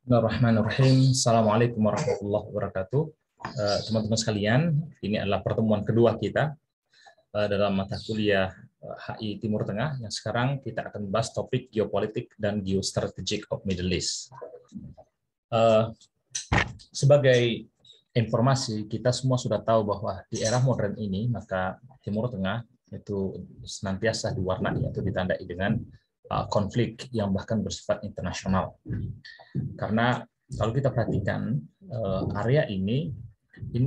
Bismillahirrahmanirrahim. Assalamualaikum warahmatullahi wabarakatuh. Teman-teman sekalian, ini adalah pertemuan kedua kita dalam mata kuliah HI Timur Tengah yang sekarang kita akan membahas topik geopolitik dan geostrategic of Middle East. Sebagai informasi, kita semua sudah tahu bahwa di era modern ini, maka Timur Tengah itu senantiasa diwarnai atau ditandai dengan konflik yang bahkan bersifat internasional. Karena kalau kita perhatikan area ini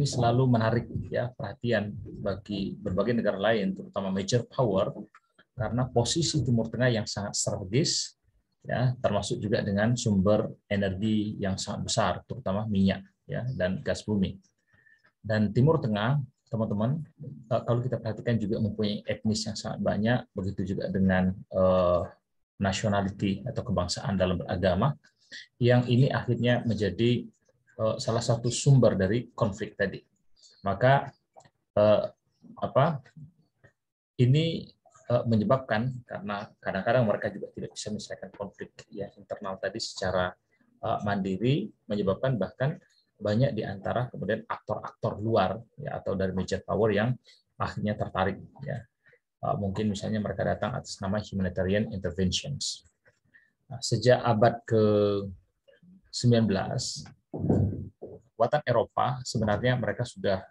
selalu menarik ya perhatian bagi berbagai negara lain, terutama major power, karena posisi Timur Tengah yang sangat strategis, ya, termasuk juga dengan sumber energi yang sangat besar, terutama minyak ya dan gas bumi. Dan Timur Tengah, teman-teman, kalau kita perhatikan juga mempunyai etnis yang sangat banyak, begitu juga dengan nationality atau kebangsaan dalam beragama, yang ini akhirnya menjadi salah satu sumber dari konflik tadi. Maka ini menyebabkan, karena kadang-kadang mereka juga tidak bisa menyelesaikan konflik ya internal tadi secara mandiri, menyebabkan bahkan banyak di antara kemudian aktor-aktor luar ya atau dari major power yang akhirnya tertarik ya. Mungkin misalnya mereka datang atas nama humanitarian interventions. Sejak abad ke-19, kekuatan Eropa sebenarnya mereka sudah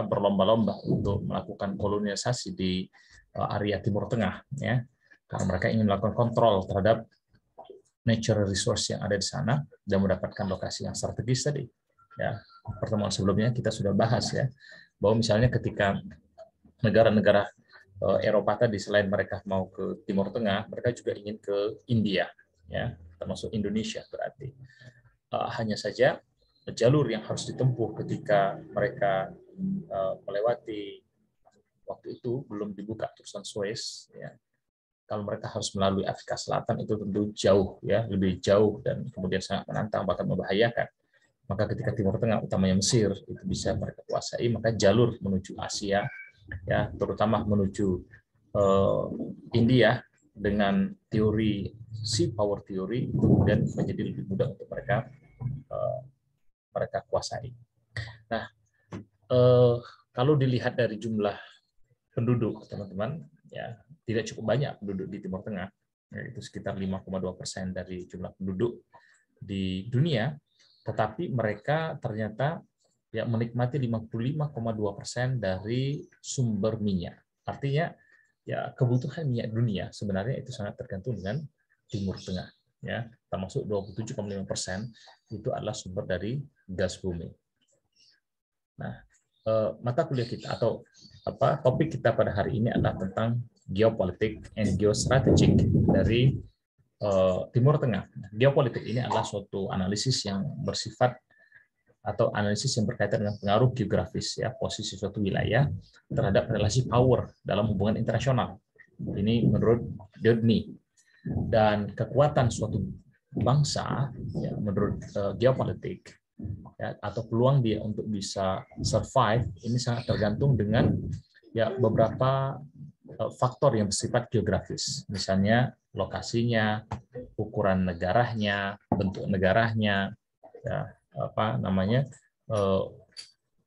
berlomba-lomba untuk melakukan kolonialisasi di area Timur Tengah, ya, karena mereka ingin melakukan kontrol terhadap natural resource yang ada di sana dan mendapatkan lokasi yang strategis tadi. Ya, pertemuan sebelumnya kita sudah bahas ya bahwa misalnya ketika negara-negara Eropa tadi selain mereka mau ke Timur Tengah, mereka juga ingin ke India, ya, termasuk Indonesia berarti. Hanya saja jalur yang harus ditempuh ketika mereka melewati waktu itu belum dibuka terusan Suez, ya. Kalau mereka harus melalui Afrika Selatan itu tentu jauh, ya, lebih jauh dan kemudian sangat menantang bahkan membahayakan. Maka ketika Timur Tengah, utamanya Mesir, itu bisa mereka kuasai, maka jalur menuju Asia, ya, terutama menuju India dengan teori sea power theory itu kemudian menjadi lebih mudah untuk mereka kuasai. Nah, kalau dilihat dari jumlah penduduk, teman-teman, ya tidak cukup banyak penduduk di Timur Tengah, yaitu sekitar 5,2% dari jumlah penduduk di dunia, tetapi mereka ternyata ya menikmati 55,2% dari sumber minyak. Artinya ya kebutuhan minyak dunia sebenarnya itu sangat tergantung dengan Timur Tengah, ya, termasuk 27,5% itu adalah sumber dari gas bumi. Nah, mata kuliah kita atau topik kita pada hari ini adalah tentang geopolitik and geostrategic dari Timur Tengah. Geopolitik ini adalah suatu analisis yang bersifat atau analisis yang berkaitan dengan pengaruh geografis ya posisi suatu wilayah terhadap relasi power dalam hubungan internasional. Ini menurut Dewdney. Dan kekuatan suatu bangsa ya, menurut geopolitik ya, atau peluang dia untuk bisa survive ini sangat tergantung dengan ya beberapa faktor yang bersifat geografis, misalnya lokasinya, ukuran negaranya, bentuk negaranya, ya,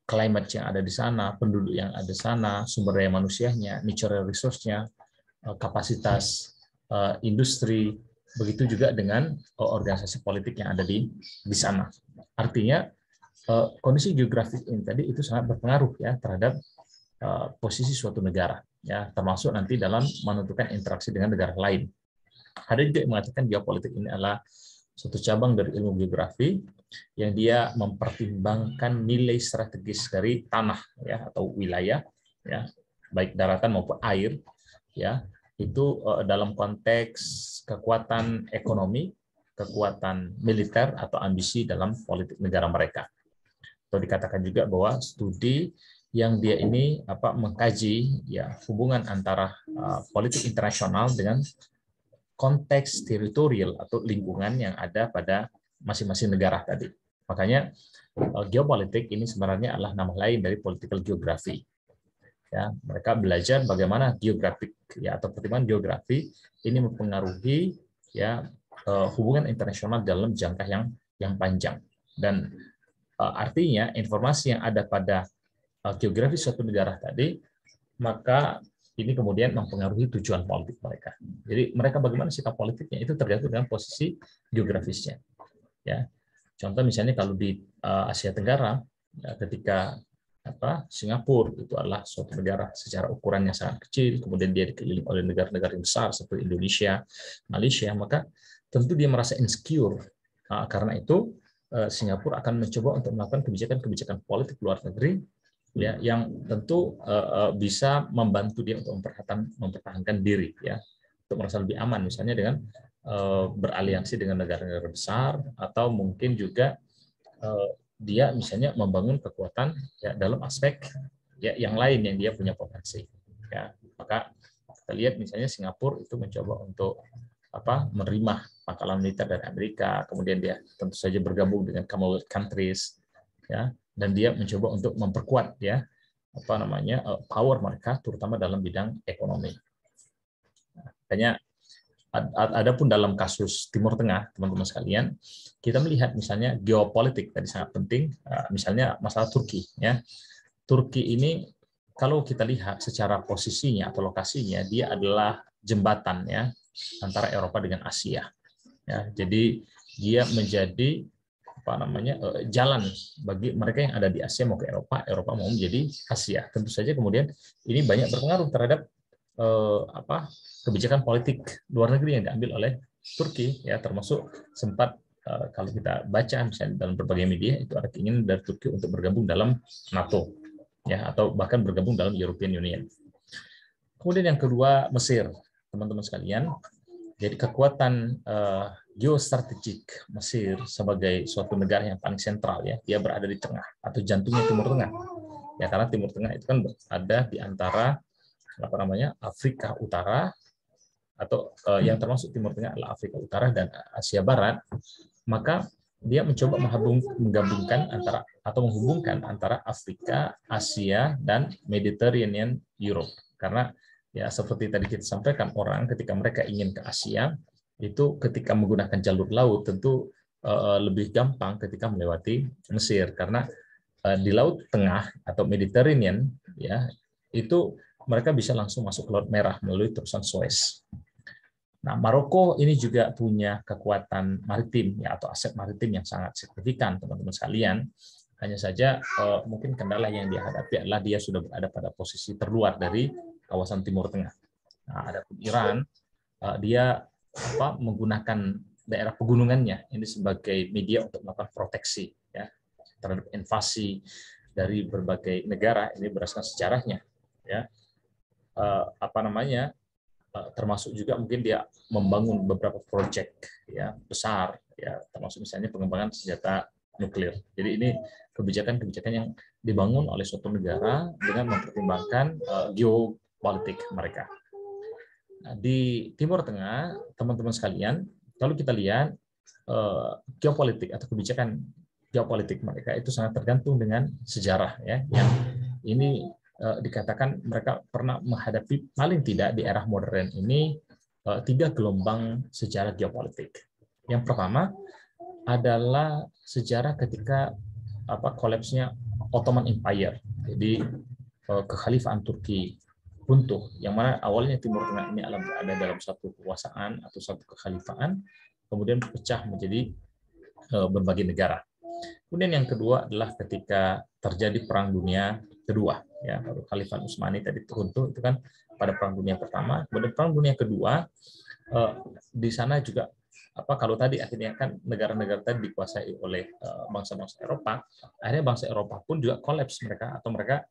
climate yang ada di sana, penduduk yang ada di sana, sumber daya manusianya, natural resource-nya, kapasitas industri, begitu juga dengan organisasi politik yang ada di sana. Artinya kondisi geografis ini tadi itu sangat berpengaruh ya terhadap posisi suatu negara, ya, termasuk nanti dalam menentukan interaksi dengan negara lain. Ada juga yang mengatakan geopolitik ini adalah suatu cabang dari ilmu geografi yang dia mempertimbangkan nilai strategis dari tanah ya atau wilayah ya baik daratan maupun air ya itu dalam konteks kekuatan ekonomi, kekuatan militer atau ambisi dalam politik negara mereka. Atau dikatakan juga bahwa studi yang dia ini mengkaji ya hubungan antara politik internasional dengan konteks teritorial atau lingkungan yang ada pada masing-masing negara tadi. Makanya geopolitik ini sebenarnya adalah nama lain dari political geography. Ya, mereka belajar bagaimana geografik ya atau pertimbangan geografi ini mempengaruhi ya hubungan internasional dalam jangka yang yang panjang. Dan artinya informasi yang ada pada geografis suatu negara tadi, maka ini kemudian mempengaruhi tujuan politik mereka. Jadi mereka bagaimana sikap politiknya itu tergantung dengan posisi geografisnya. Ya, contoh misalnya kalau di Asia Tenggara, ketika Singapura itu adalah suatu negara secara ukurannya sangat kecil, kemudian dia dikelilingi oleh negara-negara yang besar seperti Indonesia, Malaysia, maka tentu dia merasa insecure. Karena itu Singapura akan mencoba untuk melakukan kebijakan-kebijakan politik luar negeri ya, yang tentu bisa membantu dia untuk mempertahankan diri ya, untuk merasa lebih aman, misalnya dengan beraliansi dengan negara-negara besar, atau mungkin juga dia misalnya membangun kekuatan ya dalam aspek ya yang lain yang dia punya potensi ya. Maka kita lihat misalnya Singapura itu mencoba untuk menerima pangkalan militer dari Amerika, kemudian dia tentu saja bergabung dengan Commonwealth countries ya, dan dia mencoba untuk memperkuat ya power mereka terutama dalam bidang ekonomi. Makanya adapun dalam kasus Timur Tengah, teman-teman sekalian, kita melihat misalnya geopolitik tadi sangat penting, misalnya masalah Turki ya. Turki ini kalau kita lihat secara posisinya atau lokasinya, dia adalah jembatan ya antara Eropa dengan Asia. Ya, jadi dia menjadi jalan bagi mereka yang ada di Asia mau ke Eropa, Eropa mau menjadi Asia. Tentu saja kemudian ini banyak berpengaruh terhadap kebijakan politik luar negeri yang diambil oleh Turki ya, termasuk sempat kalau kita baca misalnya dalam berbagai media itu ada keinginan dari Turki untuk bergabung dalam NATO ya, atau bahkan bergabung dalam European Union. Kemudian yang kedua Mesir, teman-teman sekalian. Jadi kekuatan geostrategik Mesir sebagai suatu negara yang paling sentral ya, dia berada di tengah atau jantungnya Timur Tengah. Ya, karena Timur Tengah itu kan ada di antara Afrika Utara, atau yang termasuk Timur Tengah adalah Afrika Utara dan Asia Barat. Maka dia mencoba menghubungkan antara Afrika, Asia, dan Mediterranean Europe. Karena ya seperti tadi kita sampaikan, orang ketika mereka ingin ke Asia itu ketika menggunakan jalur laut tentu lebih gampang ketika melewati Mesir, karena di Laut Tengah atau Mediterranean ya itu mereka bisa langsung masuk ke Laut Merah melalui terusan Suez. Nah, Maroko ini juga punya kekuatan maritim ya, atau aset maritim yang sangat signifikan, teman-teman sekalian. Hanya saja mungkin kendala yang dia hadapi adalah dia sudah berada pada posisi terluar dari kawasan Timur Tengah. Nah, adapun Iran, dia menggunakan daerah pegunungannya ini sebagai media untuk melakukan proteksi ya terhadap invasi dari berbagai negara. Ini berdasarkan sejarahnya ya. Termasuk juga mungkin dia membangun beberapa proyek ya besar ya, termasuk misalnya pengembangan senjata nuklir. Jadi ini kebijakan-kebijakan yang dibangun oleh suatu negara dengan mempertimbangkan geopolitik mereka. Nah, di Timur Tengah, teman-teman sekalian, kalau kita lihat geopolitik atau kebijakan geopolitik mereka itu sangat tergantung dengan sejarah ya, yang ini dikatakan mereka pernah menghadapi paling tidak di era modern ini 3 gelombang sejarah geopolitik. Yang pertama adalah sejarah ketika kolapsnya Ottoman Empire, jadi kekhalifahan Turki runtuh, yang mana awalnya Timur Tengah ini ada dalam satu kekuasaan atau satu kekhalifahan, kemudian pecah menjadi berbagai negara. Kemudian yang kedua adalah ketika terjadi Perang Dunia Kedua, ya, Khalifah Utsmani tadi runtuh itu kan pada Perang Dunia Pertama. Kemudian Perang Dunia Kedua, di sana juga kalau tadi akhirnya kan negara-negara tadi dikuasai oleh bangsa-bangsa Eropa, akhirnya bangsa Eropa pun juga kolaps mereka, atau mereka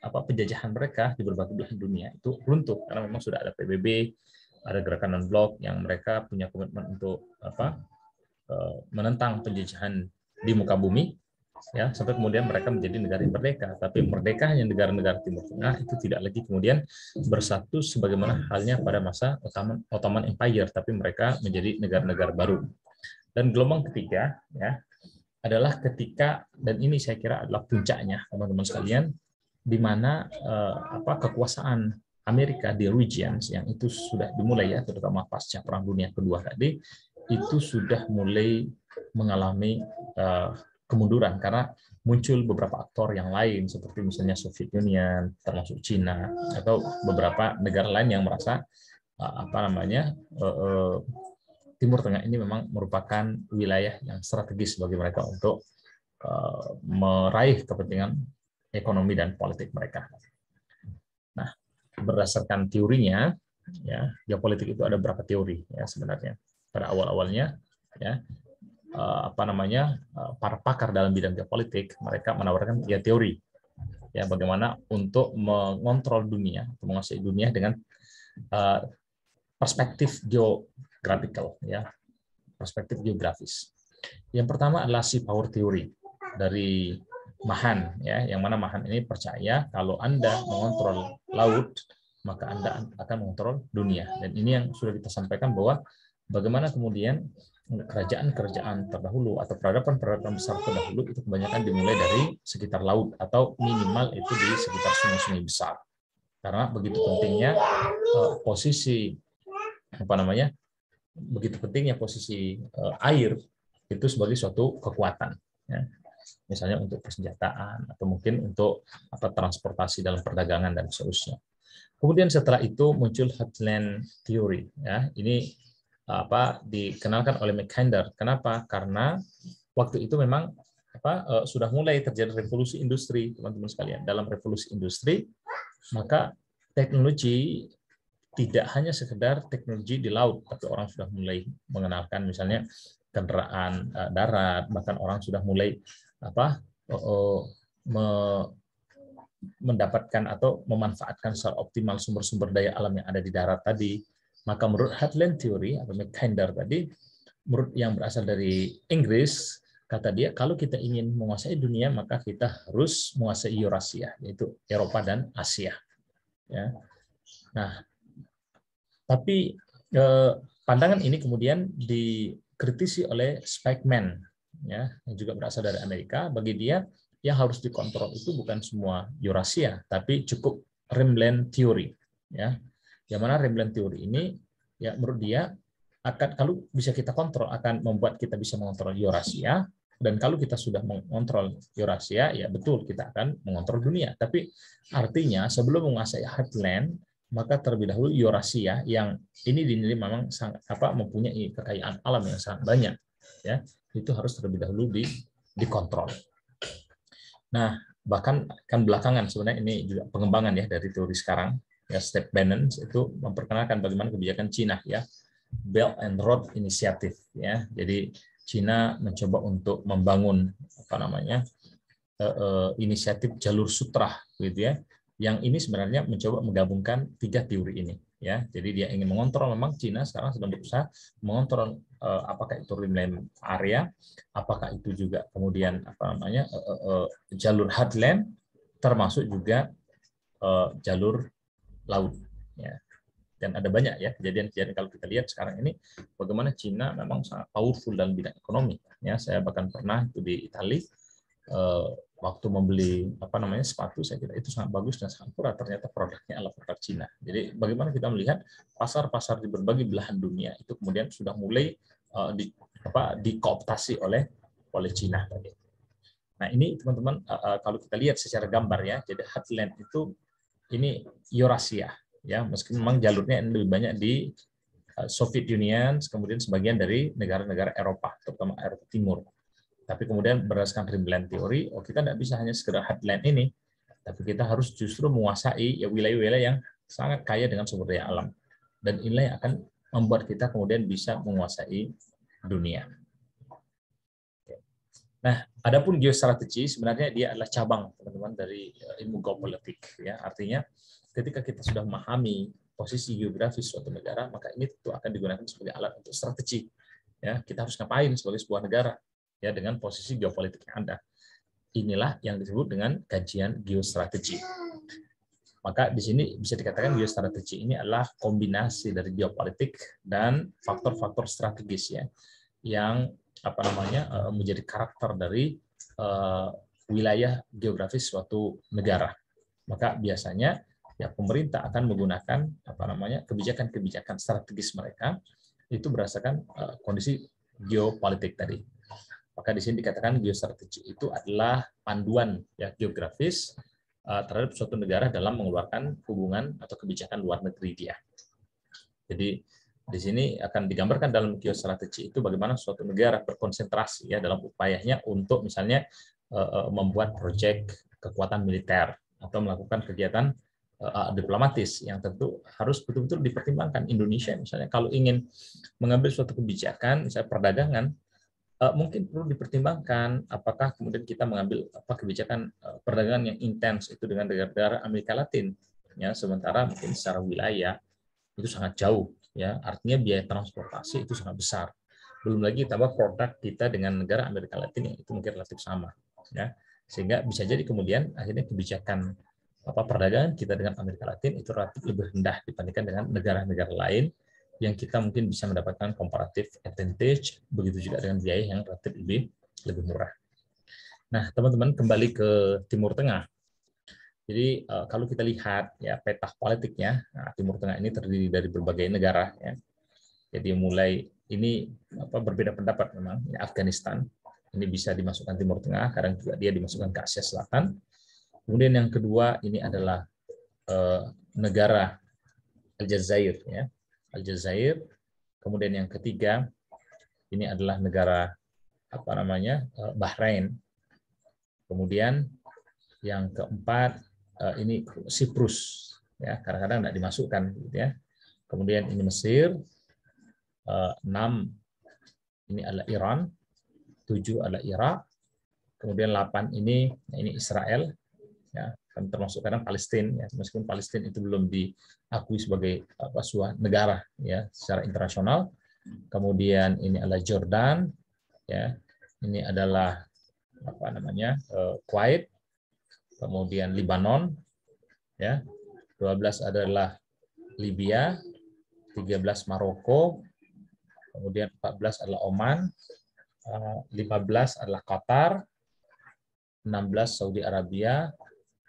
penjajahan mereka di berbagai belahan dunia itu runtuh karena memang sudah ada PBB, ada gerakan non-blok yang mereka punya komitmen untuk menentang penjajahan di muka bumi ya, sampai kemudian mereka menjadi negara yang merdeka. Tapi merdekanya negara-negara Timur Tengah itu tidak lagi kemudian bersatu sebagaimana halnya pada masa Ottoman Empire, tapi mereka menjadi negara-negara baru. Dan gelombang ketiga ya adalah ketika, dan ini saya kira adalah puncaknya teman-teman sekalian, di mana kekuasaan Amerika di regions yang itu sudah dimulai ya, terutama pasca Perang Dunia Kedua tadi, itu sudah mulai mengalami kemunduran karena muncul beberapa aktor yang lain seperti misalnya Soviet Union, termasuk Cina atau beberapa negara lain yang merasa Timur Tengah ini memang merupakan wilayah yang strategis bagi mereka untuk meraih kepentingan ekonomi dan politik mereka. Nah, berdasarkan teorinya, ya, geopolitik itu ada beberapa teori ya sebenarnya. Pada awal-awalnya, ya, para pakar dalam bidang geopolitik mereka menawarkan ya teori ya bagaimana untuk mengontrol dunia, menguasai dunia dengan perspektif geographical ya, perspektif geografis. Yang pertama adalah sea power theory dari Mahan ya, yang mana Mahan ini percaya kalau Anda mengontrol laut maka Anda akan mengontrol dunia. Dan ini yang sudah kita sampaikan bahwa bagaimana kemudian kerajaan-kerajaan terdahulu atau peradaban-peradaban besar terdahulu itu kebanyakan dimulai dari sekitar laut atau minimal itu di sekitar sungai-sungai besar. Karena begitu pentingnya posisi air itu sebagai suatu kekuatan. Ya. Misalnya untuk persenjataan atau mungkin untuk transportasi dalam perdagangan dan seterusnya. Kemudian setelah itu muncul heartland theory. Ya. Ini dikenalkan oleh Mackinder. Kenapa? Karena waktu itu memang sudah mulai terjadi revolusi industri, teman-teman sekalian. Dalam revolusi industri, maka teknologi tidak hanya sekedar teknologi di laut, tapi orang sudah mulai mengenalkan misalnya kendaraan darat, bahkan orang sudah mulai mendapatkan atau memanfaatkan secara optimal sumber-sumber daya alam yang ada di darat tadi. Maka menurut heartland theory atau Mackinder tadi, menurut yang berasal dari Inggris, kata dia kalau kita ingin menguasai dunia maka kita harus menguasai Eurasia, yaitu Eropa dan Asia. Ya. Nah, tapi pandangan ini kemudian dikritisi oleh Spikeman, ya, yang juga berasal dari Amerika. Bagi dia yang harus dikontrol itu bukan semua Eurasia, tapi cukup Rimland theory, ya. Yang mana Rimland theory ini, ya menurut dia akan kalau bisa kita kontrol akan membuat kita bisa mengontrol Eurasia, dan kalau kita sudah mengontrol Eurasia, ya betul kita akan mengontrol dunia. Tapi artinya sebelum menguasai heartland, maka terlebih dahulu Eurasia yang ini dinilai memang sangat mempunyai kekayaan alam yang sangat banyak, ya itu harus terlebih dahulu dikontrol. Nah, bahkan kan belakangan sebenarnya ini juga pengembangan ya dari teori sekarang ya, Steve Bannon itu memperkenalkan bagaimana kebijakan Cina ya, Belt and Road Initiative ya. Jadi Cina mencoba untuk membangun inisiatif jalur sutra gitu ya. Yang ini sebenarnya mencoba menggabungkan tiga teori ini ya. Jadi dia ingin mengontrol, memang Cina sekarang sedang berusaha mengontrol apakah itu Rimland area, apakah itu juga kemudian jalur heartland, termasuk juga jalur laut ya. Dan ada banyak ya kejadian-kejadian kalau kita lihat sekarang ini bagaimana Cina memang sangat powerful dalam bidang ekonomi ya. Saya bahkan pernah itu di Italia waktu membeli sepatu, saya kira itu sangat bagus dan sangat murah, ternyata produknya adalah produk Cina. Jadi bagaimana kita melihat pasar-pasar di berbagai belahan dunia itu kemudian sudah mulai dikooptasi oleh Cina tadi. Nah ini teman-teman kalau kita lihat secara gambar ya, jadi heartland itu ini Eurasia ya, meskipun memang jalurnya lebih banyak di Soviet Union, kemudian sebagian dari negara-negara Eropa, terutama Eropa Timur. Tapi kemudian berdasarkan Rimland teori, kita tidak bisa hanya sekedar heartland ini, tapi kita harus justru menguasai ya wilayah-wilayah yang sangat kaya dengan sumber daya alam. Dan inilah yang akan membuat kita kemudian bisa menguasai dunia. Nah, adapun geostrategi sebenarnya dia adalah cabang teman-teman dari ilmu geopolitik ya. Artinya ketika kita sudah memahami posisi geografis suatu negara, maka ini tentu akan digunakan sebagai alat untuk strategi. Ya, kita harus ngapain sebagai sebuah negara ya dengan posisi geopolitik yang ada. Inilah yang disebut dengan kajian geostrategi. Maka di sini bisa dikatakan geostrategi ini adalah kombinasi dari geopolitik dan faktor-faktor strategis ya, yang menjadi karakter dari wilayah geografis suatu negara. Maka biasanya ya pemerintah akan menggunakan kebijakan-kebijakan strategis mereka itu berdasarkan kondisi geopolitik tadi. Maka di sini dikatakan geostrategi itu adalah panduan ya geografis terhadap suatu negara dalam mengeluarkan hubungan atau kebijakan luar negeri dia. Jadi di sini akan digambarkan dalam geostrategi itu bagaimana suatu negara berkonsentrasi ya dalam upayanya untuk misalnya membuat proyek kekuatan militer atau melakukan kegiatan diplomatis yang tentu harus betul-betul dipertimbangkan. Indonesia misalnya kalau ingin mengambil suatu kebijakan misalnya perdagangan, mungkin perlu dipertimbangkan apakah kemudian kita mengambil kebijakan perdagangan yang intens itu dengan negara-negara Amerika Latin ya, sementara mungkin secara wilayah itu sangat jauh ya, artinya biaya transportasi itu sangat besar, belum lagi tambah produk kita dengan negara Amerika Latin yang itu mungkin relatif sama ya, sehingga bisa jadi kemudian akhirnya kebijakan perdagangan kita dengan Amerika Latin itu relatif lebih rendah dibandingkan dengan negara-negara lain yang kita mungkin bisa mendapatkan comparative advantage, begitu juga dengan biaya yang relatif lebih murah. Nah, teman-teman kembali ke Timur Tengah. Jadi kalau kita lihat ya peta politiknya, nah, Timur Tengah ini terdiri dari berbagai negara ya. Jadi mulai ini berbeda pendapat memang. Ya, Afghanistan ini bisa dimasukkan Timur Tengah, kadang juga dia dimasukkan ke Asia Selatan. Kemudian yang kedua ini adalah negara Aljazair ya. Aljazair. Kemudian yang ketiga ini adalah negara Bahrain. Kemudian yang keempat ini Siprus ya, kadang-kadang tidak dimasukkan gitu ya. Kemudian ini Mesir, 6 ini adalah Iran, 7 adalah Irak, kemudian 8 ini Israel ya, kan termasuk kadang Palestina ya, meskipun Palestina itu belum diakui sebagai sebuah negara ya secara internasional. Kemudian ini adalah Jordan ya, ini adalah Kuwait, kemudian Lebanon ya, 12 adalah Libya, 13 Maroko, kemudian 14 adalah Oman, 15 adalah Qatar, 16 Saudi Arabia,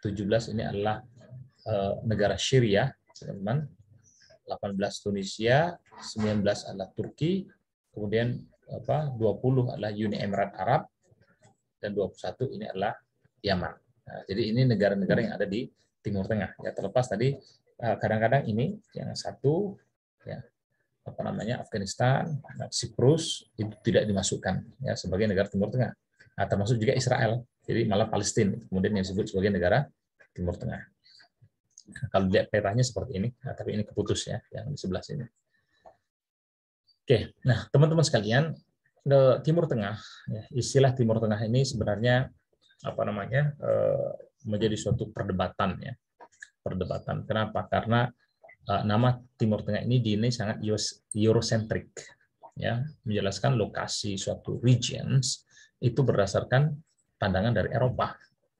17 ini adalah negara Syria, teman-teman, 18 Tunisia, 19 adalah Turki, kemudian 20 adalah Uni Emirat Arab, dan 21 ini adalah Yaman. Nah, jadi ini negara-negara yang ada di Timur Tengah. Ya, terlepas tadi kadang-kadang ini yang satu ya Afghanistan, Siprus itu tidak dimasukkan ya sebagai negara Timur Tengah. Nah, termasuk juga Israel. Jadi malah Palestina kemudian yang disebut sebagai negara Timur Tengah. Nah, kalau lihat petanya seperti ini, nah, tapi ini keputus ya yang di sebelah sini. Oke, nah teman-teman sekalian, Timur Tengah, ya, istilah Timur Tengah ini sebenarnya menjadi suatu perdebatan ya, perdebatan. Kenapa? Karena nama Timur Tengah ini sangat Eurocentric, ya, menjelaskan lokasi suatu regions itu berdasarkan pandangan dari Eropa.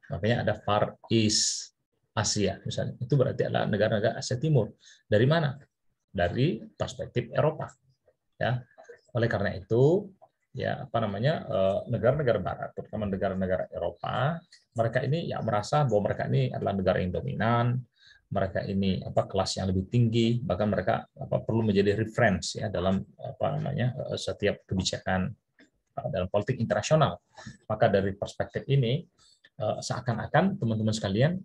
Makanya ada Far East Asia misalnya, itu berarti adalah negara-negara Asia Timur. Dari mana? Dari perspektif Eropa. Ya, oleh karena itu ya negara-negara Barat, terutama negara-negara Eropa, mereka ini ya merasa bahwa mereka ini adalah negara yang dominan, mereka ini kelas yang lebih tinggi, bahkan mereka perlu menjadi reference ya dalam setiap kebijakan dalam politik internasional. Maka dari perspektif ini seakan-akan teman-teman sekalian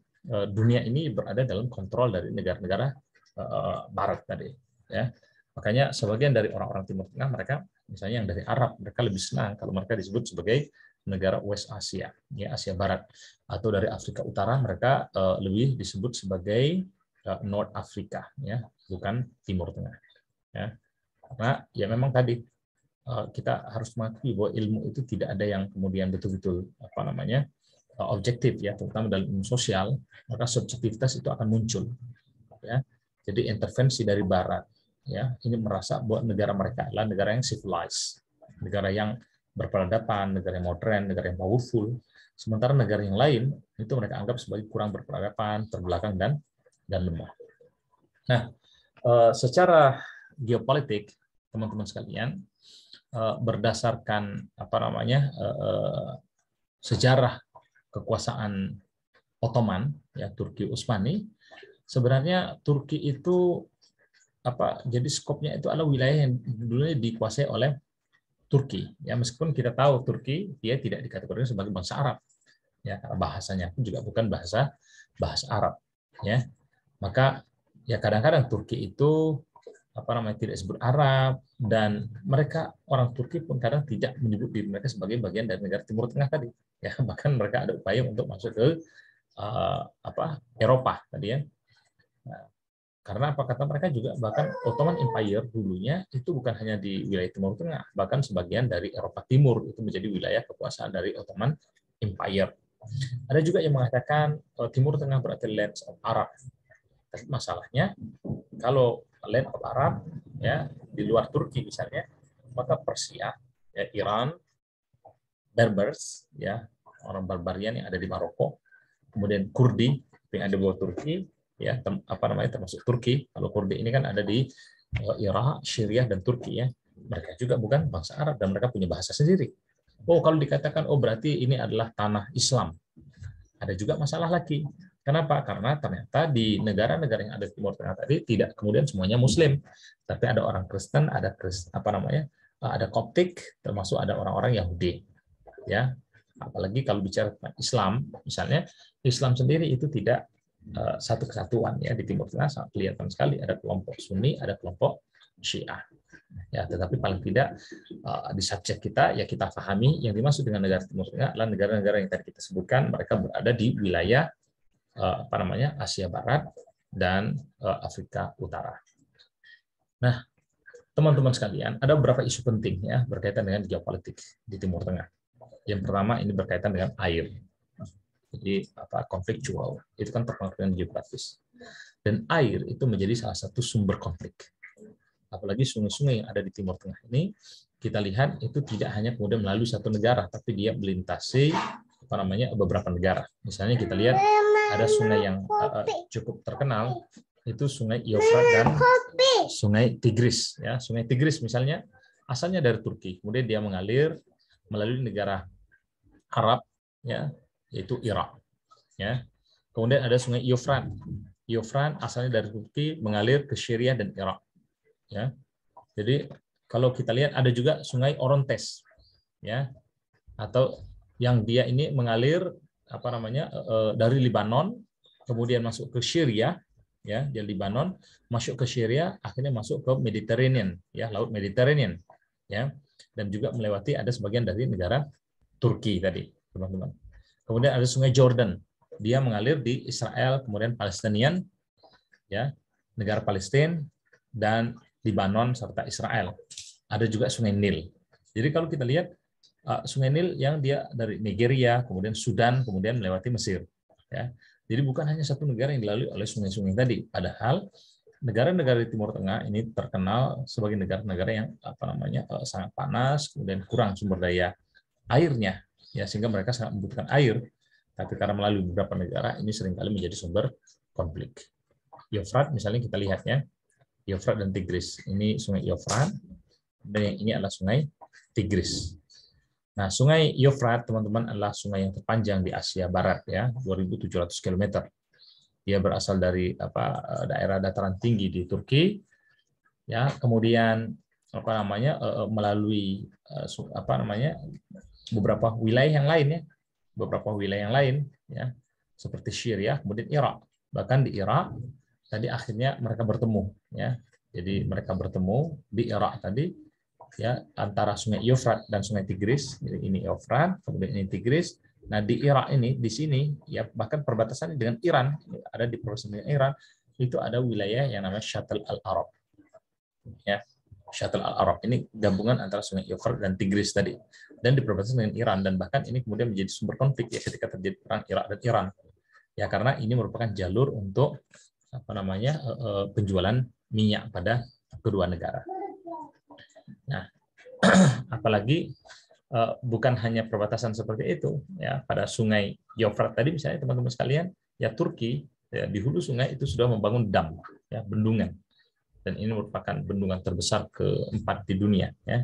dunia ini berada dalam kontrol dari negara-negara Barat tadi ya. Makanya sebagian dari orang-orang Timur Tengah mereka misalnya yang dari Arab, mereka lebih senang kalau mereka disebut sebagai negara West Asia, ya Asia Barat, atau dari Afrika Utara mereka lebih disebut sebagai North Africa, ya bukan Timur Tengah. Ya. Karena ya memang tadi kita harus mengakui bahwa ilmu itu tidak ada yang kemudian betul-betul objektif ya, terutama dalam ilmu sosial, maka subjektivitas itu akan muncul. Ya. Jadi intervensi dari Barat. Ya, ini merasa bahwa negara mereka adalah negara yang civilized, negara yang berperadaban, negara yang modern, negara yang powerful. Sementara negara yang lain itu mereka anggap sebagai kurang berperadaban, terbelakang dan lemah. Nah, secara geopolitik, teman-teman sekalian, berdasarkan sejarah kekuasaan Ottoman, ya Turki Utsmani, sebenarnya Turki itu jadi skopnya itu adalah wilayah yang dulunya dikuasai oleh Turki. Ya, meskipun kita tahu Turki dia tidak dikategorikan sebagai bangsa Arab, ya, karena bahasanya pun juga bukan bahasa Arab, ya. Maka ya kadang-kadang Turki itu tidak disebut Arab, dan mereka orang Turki pun kadang tidak menyebut diri mereka sebagai bagian dari negara Timur Tengah tadi, ya. Bahkan mereka ada upaya untuk masuk ke Eropa tadi, ya. Nah, karena apa, kata mereka juga bahkan Ottoman Empire dulunya itu bukan hanya di wilayah Timur Tengah, bahkan sebagian dari Eropa Timur itu menjadi wilayah kekuasaan dari Ottoman Empire. Ada juga yang mengatakan Timur Tengah berarti Lands of Arab. Tapi masalahnya kalau Land of Arab, ya, di luar Turki misalnya, maka Persia, ya, Iran, Berbers, ya, orang Barbarian yang ada di Maroko, kemudian Kurdi yang ada di bawah Turki, ya, termasuk Turki. Kalau Kurdi ini kan ada di Irak, Syria, dan Turki, ya. Mereka juga bukan bangsa Arab dan mereka punya bahasa sendiri. Kalau dikatakan berarti ini adalah tanah Islam, ada juga masalah lagi. Kenapa? Karena ternyata di negara-negara yang ada di Timur Tengah tadi tidak kemudian semuanya Muslim, tapi ada orang Kristen, ada ada Koptik, termasuk ada orang-orang Yahudi, ya. Apalagi kalau bicara tentang Islam, misalnya Islam sendiri itu tidak satu kesatuan, ya. Di Timur Tengah sangat kelihatan sekali ada kelompok Sunni, ada kelompok Syiah, ya. Tetapi paling tidak di subjek kita, ya, kita pahami yang dimaksud dengan negara Timur Tengah adalah negara-negara yang tadi kita sebutkan, mereka berada di wilayah Asia Barat dan Afrika Utara. Nah, teman-teman sekalian, ada beberapa isu penting, ya, berkaitan dengan geopolitik di Timur Tengah. Yang pertama ini berkaitan dengan air. Jadi konfliktual, itu kan terpengaruh dengan geografis. Dan air itu menjadi salah satu sumber konflik. Apalagi sungai-sungai yang ada di Timur Tengah ini, kita lihat itu tidak hanya kemudian melalui satu negara, tapi dia melintasi beberapa negara. Misalnya kita lihat ada sungai yang cukup terkenal, itu Sungai Euphrates dan Sungai Tigris, ya. Sungai Tigris misalnya asalnya dari Turki, kemudian dia mengalir melalui negara Arab, ya, yaitu Irak, ya. Kemudian ada Sungai Euphrates. Euphrates asalnya dari Turki mengalir ke Syria dan Irak, ya. Jadi kalau kita lihat ada juga Sungai Orontes, ya, atau yang dia ini mengalir dari Lebanon, kemudian masuk ke Syria, ya, di Lebanon, masuk ke Syria, akhirnya masuk ke Mediterranean, ya, Laut Mediterranean, ya, dan juga melewati ada sebagian dari negara Turki tadi, teman-teman. Kemudian ada Sungai Jordan, dia mengalir di Israel, kemudian Palestinian, ya, negara Palestina dan Lebanon serta Israel. Ada juga Sungai Nil. Jadi kalau kita lihat Sungai Nil yang dia dari Nigeria, kemudian Sudan, kemudian melewati Mesir, ya. Jadi bukan hanya satu negara yang dilalui oleh sungai-sungai tadi. Padahal negara-negara di Timur Tengah ini terkenal sebagai negara-negara yang sangat panas, kemudian kurang sumber daya airnya, ya, sehingga mereka sangat membutuhkan air. Tapi karena melalui beberapa negara ini seringkali menjadi sumber konflik. Euphrates misalnya kita lihatnya, Euphrates dan Tigris. Ini Sungai Euphrates dan yang ini adalah Sungai Tigris. Nah, Sungai Euphrates, teman-teman, adalah sungai yang terpanjang di Asia Barat, ya, 2.700 km. Dia berasal dari daerah dataran tinggi di Turki, ya, kemudian melalui beberapa wilayah yang lain, ya, seperti Syria, kemudian Irak. Bahkan di Irak tadi akhirnya mereka bertemu, ya. Jadi mereka bertemu di Irak tadi, ya, antara Sungai Euphrates dan Sungai Tigris. Jadi ini Euphrates, kemudian ini Tigris. Nah, di Irak ini, di sini, ya, bahkan perbatasan dengan Iran, ada di perbatasan dengan Iran, itu ada wilayah yang namanya Shatt al-Arab. Ya, Shatt al-Arab ini gabungan antara Sungai Euphrates dan Tigris tadi, dan di perbatasan dengan Iran, dan bahkan ini kemudian menjadi sumber konflik, ya, ketika terjadi perang Irak dan Iran. Ya, karena ini merupakan jalur untuk penjualan minyak pada kedua negara. Nah, apalagi bukan hanya perbatasan seperti itu, ya, pada Sungai Euphrates tadi misalnya, teman-teman sekalian, ya, Turki, ya, di hulu sungai itu sudah membangun dam, ya, bendungan, dan ini merupakan bendungan terbesar keempat di dunia, ya.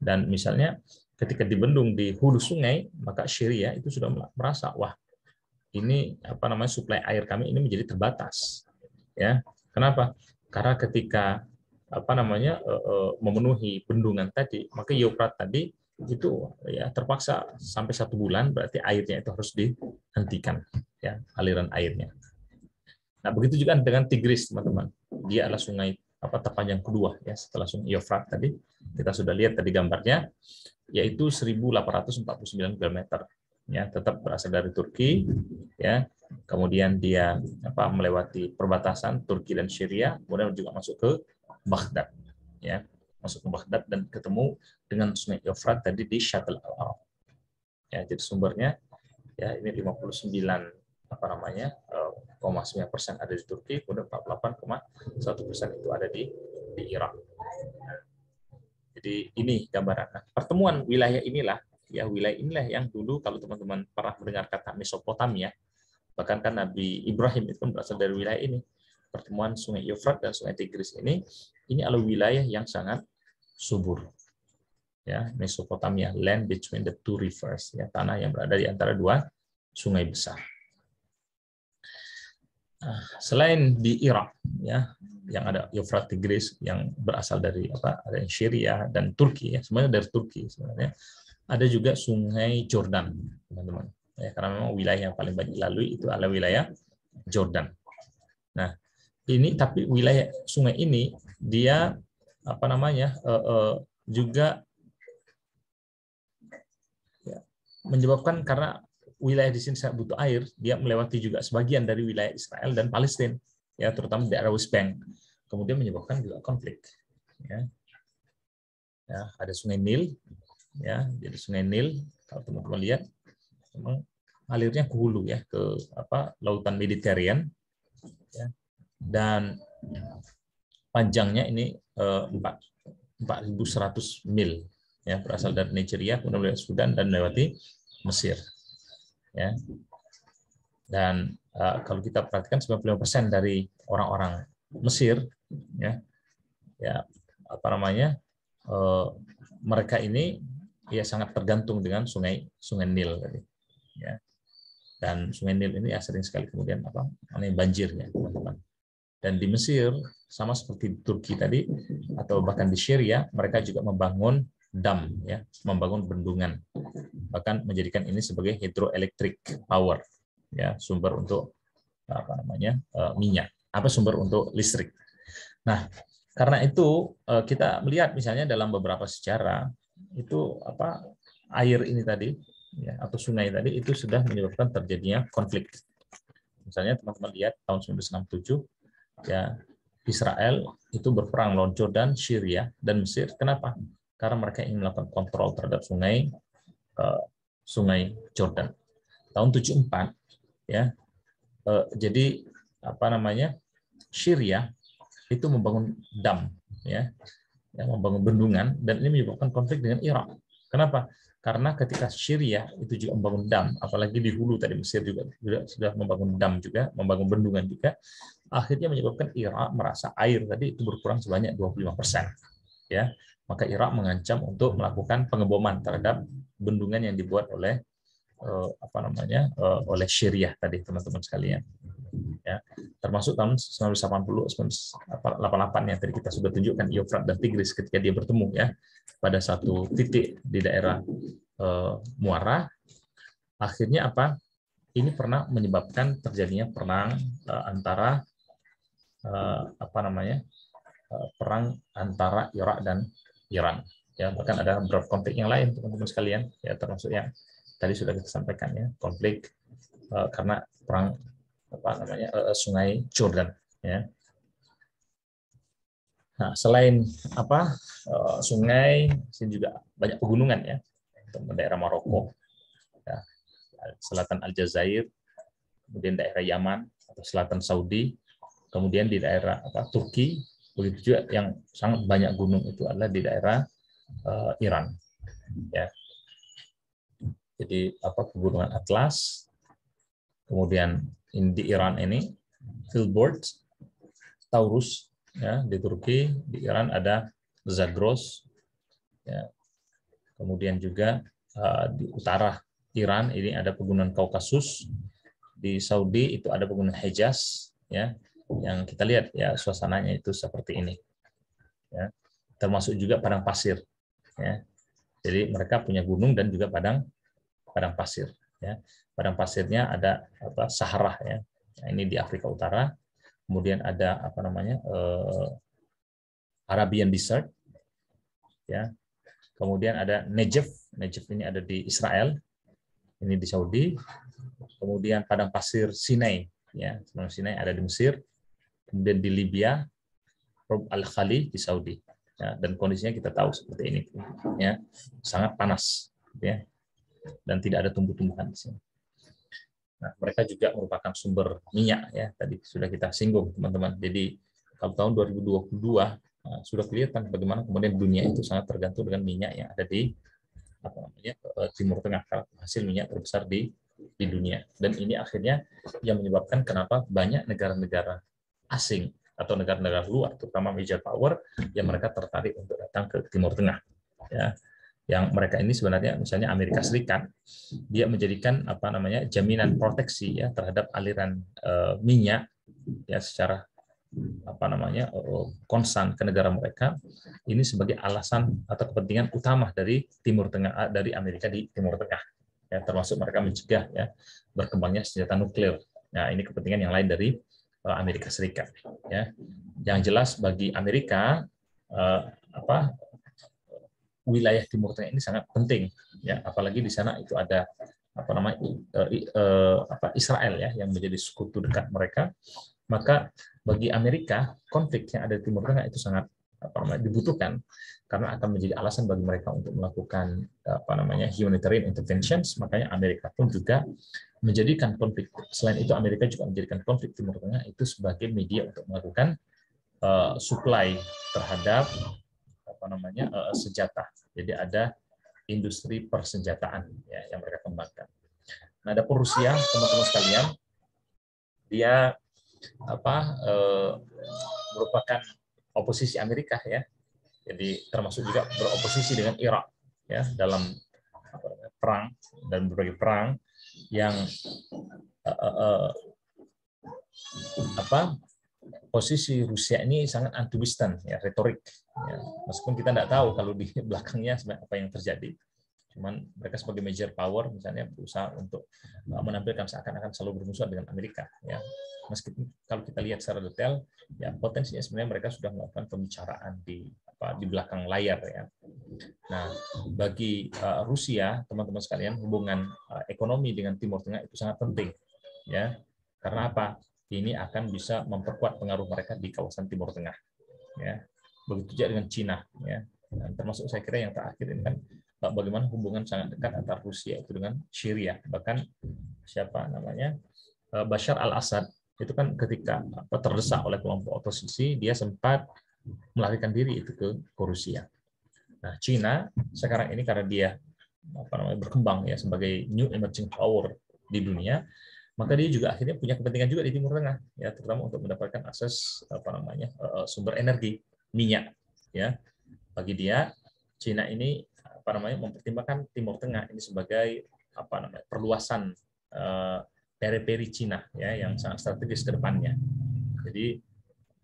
Dan misalnya ketika dibendung di hulu sungai, maka Syria itu sudah merasa, wah, ini suplai air kami ini menjadi terbatas, ya. Kenapa? Karena ketika apa namanya memenuhi bendungan tadi, maka Eufrat tadi itu ya terpaksa sampai 1 bulan, berarti airnya itu harus dihentikan, ya, aliran airnya. Nah, begitu juga dengan Tigris, teman-teman. Dia adalah sungai terpanjang kedua, ya, setelah sungai Eufrat tadi. Kita sudah lihat tadi gambarnya, yaitu 1.849 km. Ya, tetap berasal dari Turki, ya. Kemudian dia melewati perbatasan Turki dan Syria, kemudian juga masuk ke Baghdad, ya, masuk ke Baghdad dan ketemu dengan sungai Eufrat tadi di Shatt al-Arab. Ya, jadi sumbernya ya ini 59 0,9% ada di Turki, kemudian 48,1% itu ada di Irak. Jadi ini gambaran. Nah, pertemuan wilayah inilah yang dulu kalau teman-teman pernah mendengar kata Mesopotamia, bahkan kan Nabi Ibrahim itu berasal dari wilayah ini. Pertemuan Sungai Eufrat dan Sungai Tigris ini adalah wilayah yang sangat subur. Ya, Mesopotamia, land between the two rivers, ya, tanah yang berada di antara dua sungai besar. Nah, selain di Irak, ya, yang ada Eufrat, Tigris yang berasal dari ada yang Syria dan Turki, ya, semuanya dari Turki sebenarnya. Ada juga Sungai Jordan, teman-teman. Ya, karena memang wilayah yang paling banyak dilalui itu adalah wilayah Jordan. Nah, ini tapi wilayah sungai ini dia juga ya, menyebabkan karena wilayah di sini sangat butuh air, dia melewati juga sebagian dari wilayah Israel dan Palestina, ya, terutama di daerah West Bank. Kemudian menyebabkan juga konflik. Ya, ya, ada Sungai Nil, ya, jadi Sungai Nil kalau teman-teman lihat, memang alirnya ke hulu, ya, ke lautan Mediterranean, ya, dan panjangnya ini 4.100 mil, ya, berasal dari Nigeria, kemudian melewati Sudan dan melewati Mesir. Ya. Dan kalau kita perhatikan 95% dari orang-orang Mesir, ya mereka ini ya sangat tergantung dengan sungai Nil tadi, ya. Dan Sungai Nil ini ya sering sekali kemudian banjirnya, teman-teman. Dan di Mesir sama seperti di Turki tadi atau bahkan di Syria, mereka juga membangun dam, ya, membangun bendungan, bahkan menjadikan ini sebagai hydroelectric power, ya, sumber untuk minyak, sumber untuk listrik. Nah, karena itu kita melihat misalnya dalam beberapa sejarah itu air ini tadi, ya, atau sungai tadi itu sudah menyebabkan terjadinya konflik. Misalnya teman-teman lihat tahun 1967, ya, Israel itu berperang lawan Jordan, Syria, dan Mesir. Kenapa? Karena mereka ingin melakukan kontrol terhadap sungai Jordan. Tahun 74, ya, jadi Syria itu membangun dam, ya, membangun bendungan, dan ini menyebabkan konflik dengan Irak. Kenapa? Karena ketika Syria itu juga membangun dam, apalagi di hulu tadi Mesir juga sudah membangun dam juga, membangun bendungan juga, akhirnya menyebabkan Irak merasa air tadi itu berkurang sebanyak 25%. Ya, maka Irak mengancam untuk melakukan pengeboman terhadap bendungan yang dibuat oleh oleh Syria tadi, teman-teman sekalian. Ya, termasuk tahun 1988 yang tadi kita sudah tunjukkan Eufrat dan Tigris ketika dia bertemu, ya, pada satu titik di daerah Muara. Akhirnya ini pernah menyebabkan terjadinya perang antara perang antara Irak dan Iran. Ya, bahkan ada beberapa konflik yang lain, teman-teman sekalian, ya, termasuk yang tadi sudah kita sampaikan, ya, konflik karena perang Sungai Jordan, ya. Nah, selain sungai, sini juga banyak pegunungan, ya, untuk daerah Maroko, ya, selatan Aljazair, kemudian daerah Yaman atau selatan Saudi, kemudian di daerah Turki, begitu juga yang sangat banyak gunung itu adalah di daerah Iran, ya. Jadi pegunungan Atlas, kemudian di Iran ini Filbert, Taurus, ya, di Turki, di Iran ada Zagros, ya. Kemudian juga di utara Iran ini ada pegunungan Kaukasus, di Saudi itu ada pegunungan Hejaz, ya, yang kita lihat, ya, suasananya itu seperti ini. ya, termasuk juga padang pasir. Ya. Jadi mereka punya gunung dan juga padang pasir. Ya. Padang pasirnya ada Sahara, ya. Nah, ini di Afrika Utara. Kemudian ada Arabian Desert, ya. Kemudian ada Negev. Negev ini ada di Israel, ini di Saudi. Kemudian padang pasir Sinai, ya. Padang Sinai ada di Mesir. Kemudian di Libya, Rub al-Khali di Saudi. Ya, dan kondisinya kita tahu seperti ini, ya, sangat panas, ya, dan tidak ada tumbuh-tumbuhan di sini. Nah, mereka juga merupakan sumber minyak, ya, tadi sudah kita singgung, teman-teman. Jadi kalau tahun 2022 sudah kelihatan bagaimana kemudian dunia itu sangat tergantung dengan minyak yang ada di Timur Tengah, hasil minyak terbesar di dunia. Dan ini akhirnya yang menyebabkan kenapa banyak negara-negara asing atau negara-negara luar, terutama major power, yang mereka tertarik untuk datang ke Timur Tengah. Ya, yang mereka ini sebenarnya, misalnya Amerika Serikat, dia menjadikan jaminan proteksi, ya, terhadap aliran minyak, ya, secara konstan ke negara mereka, ini sebagai alasan atau kepentingan utama dari Timur Tengah, dari Amerika di Timur Tengah, ya, termasuk mereka mencegah, ya, berkembangnya senjata nuklir. Nah, ini kepentingan yang lain dari Amerika Serikat, ya. Yang jelas bagi Amerika, wilayah Timur Tengah ini sangat penting, ya, apalagi di sana itu ada Israel, ya, yang menjadi sekutu dekat mereka. Maka bagi Amerika, konflik yang ada di Timur Tengah itu sangat dibutuhkan, karena akan menjadi alasan bagi mereka untuk melakukan humanitarian interventions. Makanya Amerika pun juga menjadikan konflik, selain itu Amerika juga menjadikan konflik Timur Tengah itu sebagai media untuk melakukan supply terhadap senjata. Jadi ada industri persenjataan, ya, yang mereka kembangkan. Nah, ada Rusia, teman-teman sekalian, dia merupakan oposisi Amerika, ya. Jadi termasuk juga beroposisi dengan Irak, ya, dalam perang dan berbagai perang yang posisi Rusia ini sangat anti-Western, ya, retorik. Ya. Meskipun kita tidak tahu kalau di belakangnya apa yang terjadi. Cuman mereka sebagai major power misalnya berusaha untuk menampilkan seakan-akan selalu bermusuhan dengan Amerika. Ya. Meskipun kalau kita lihat secara detail, ya, potensinya sebenarnya mereka sudah melakukan pembicaraan di belakang layar. Ya. Nah, bagi Rusia, teman-teman sekalian, hubungan ekonomi dengan Timur Tengah itu sangat penting. Ya. Karena apa? Ini akan bisa memperkuat pengaruh mereka di kawasan Timur Tengah. Ya. Begitu juga dengan Cina. Ya. Dan termasuk saya kira yang terakhir ini kan bagaimana hubungan sangat dekat antara Rusia itu dengan Syria. Bahkan Bashar al-Assad itu kan ketika terdesak oleh kelompok oposisi, dia sempat melarikan diri itu ke Rusia. Nah, Cina sekarang ini karena dia berkembang, ya, sebagai new emerging power di dunia, maka dia juga akhirnya punya kepentingan juga di Timur Tengah, ya, terutama untuk mendapatkan akses sumber energi minyak, ya. Bagi dia, Cina ini mempertimbangkan Timur Tengah ini sebagai perluasan periphery Cina, ya, yang sangat strategis ke depannya. Jadi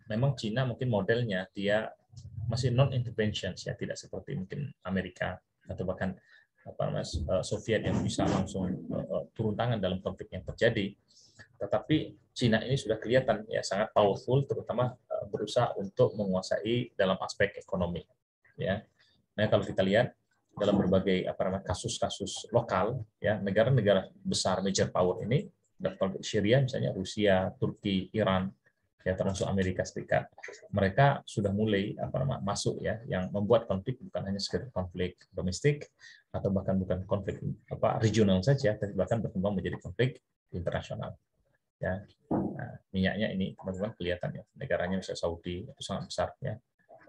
memang Cina mungkin modelnya dia masih non-intervention, ya, tidak seperti mungkin Amerika atau bahkan Soviet yang bisa langsung turun tangan dalam konflik yang terjadi. Tetapi Cina ini sudah kelihatan, ya, sangat powerful, terutama berusaha untuk menguasai dalam aspek ekonomi. Ya, nah, kalau kita lihat dalam berbagai kasus-kasus lokal, ya, negara-negara besar major power ini dalam konflik Syria, misalnya Rusia, Turki, Iran, ya, termasuk Amerika Serikat, mereka sudah mulai masuk, ya, yang membuat konflik bukan hanya sekedar konflik domestik atau bahkan bukan konflik regional saja, tapi bahkan berkembang menjadi konflik internasional. Ya, nah, minyaknya ini teman-teman kelihatan, ya, negaranya misalnya Saudi itu sangat besar, ya,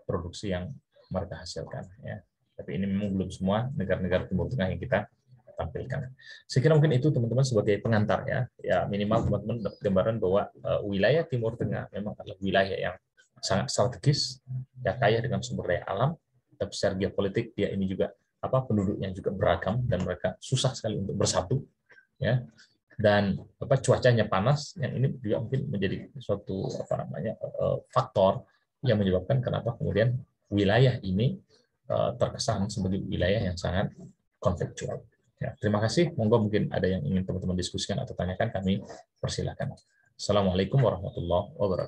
produksi yang mereka hasilkan, ya. Tapi ini memang belum semua negara-negara Timur Tengah yang kita tampilkan. Saya kira mungkin itu teman-teman sebagai pengantar, ya. Ya, minimal teman-teman dapat gambaran bahwa wilayah Timur Tengah memang adalah wilayah yang sangat strategis, ya, kaya dengan sumber daya alam, tapi secara geopolitik dia ini juga penduduknya juga beragam dan mereka susah sekali untuk bersatu, ya. Dan cuacanya panas, yang ini juga mungkin menjadi suatu faktor yang menyebabkan kenapa kemudian wilayah ini terkesan sebagai wilayah yang sangat konfliktual. Ya, terima kasih. Monggo mungkin ada yang ingin teman-teman diskusikan atau tanyakan, kami persilakan. Assalamualaikum warahmatullahi wabarakatuh.